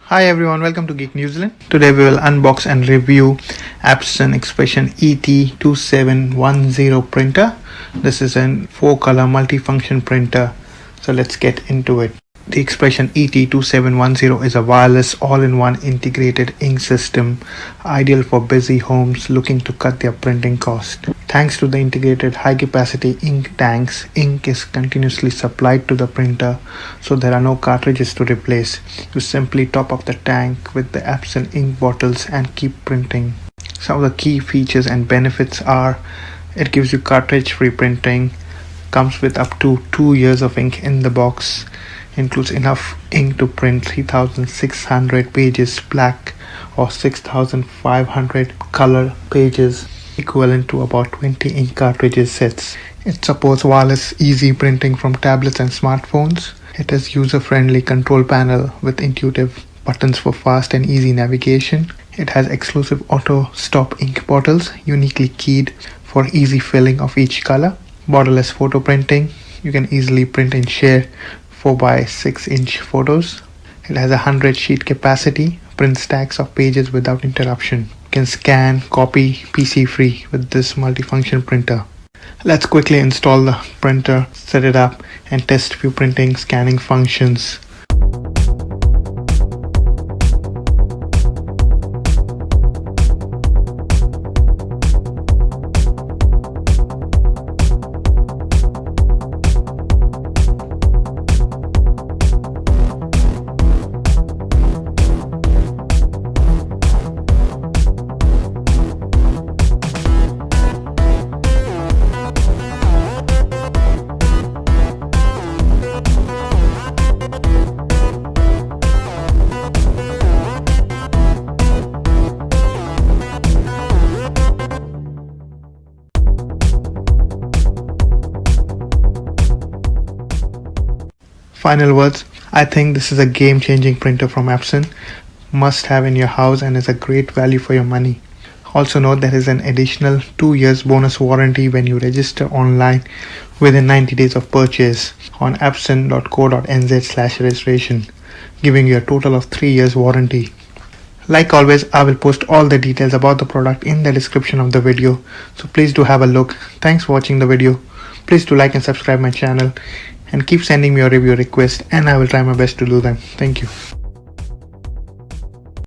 Hi everyone, welcome to Geek New Zealand. Today we will unbox and review Epson Expression ET-2710 printer. This is a 4-color multifunction printer. So let's get into it. The Expression ET-2710 is a wireless all-in-one integrated ink system ideal for busy homes looking to cut their printing cost. Thanks to the integrated high-capacity ink tanks, ink is continuously supplied to the printer, so there are no cartridges to replace. You simply top up the tank with the Epson ink bottles and keep printing. Some of the key features and benefits are: it gives you cartridge-free printing, comes with up to 2 years of ink in the box, includes enough ink to print 3600 pages black or 6500 color pages, equivalent to about 20 ink cartridges sets. It supports wireless easy printing from tablets and smartphones. It has user-friendly control panel with intuitive buttons for fast and easy navigation. It has exclusive auto stop ink bottles uniquely keyed for easy filling of each color. Borderless photo printing. You can easily print and share 4x6-inch photos. It has a 100 sheet capacity, print stacks of pages without interruption. You can scan, copy, PC free with this multifunction printer. Let's quickly install the printer, set it up, and test few printing scanning functions. Final words: I think this is a game-changing printer from Epson. Must have in your house and is a great value for your money. Also note there is an additional 2 years bonus warranty when you register online within 90 days of purchase on epson.co.nz/registration, giving you a total of 3 years warranty. Like always, I will post all the details about the product in the description of the video, so please do have a look. Thanks for watching the video. Please do like and subscribe my channel, and keep sending me your review requests and I will try my best to do them. Thank you.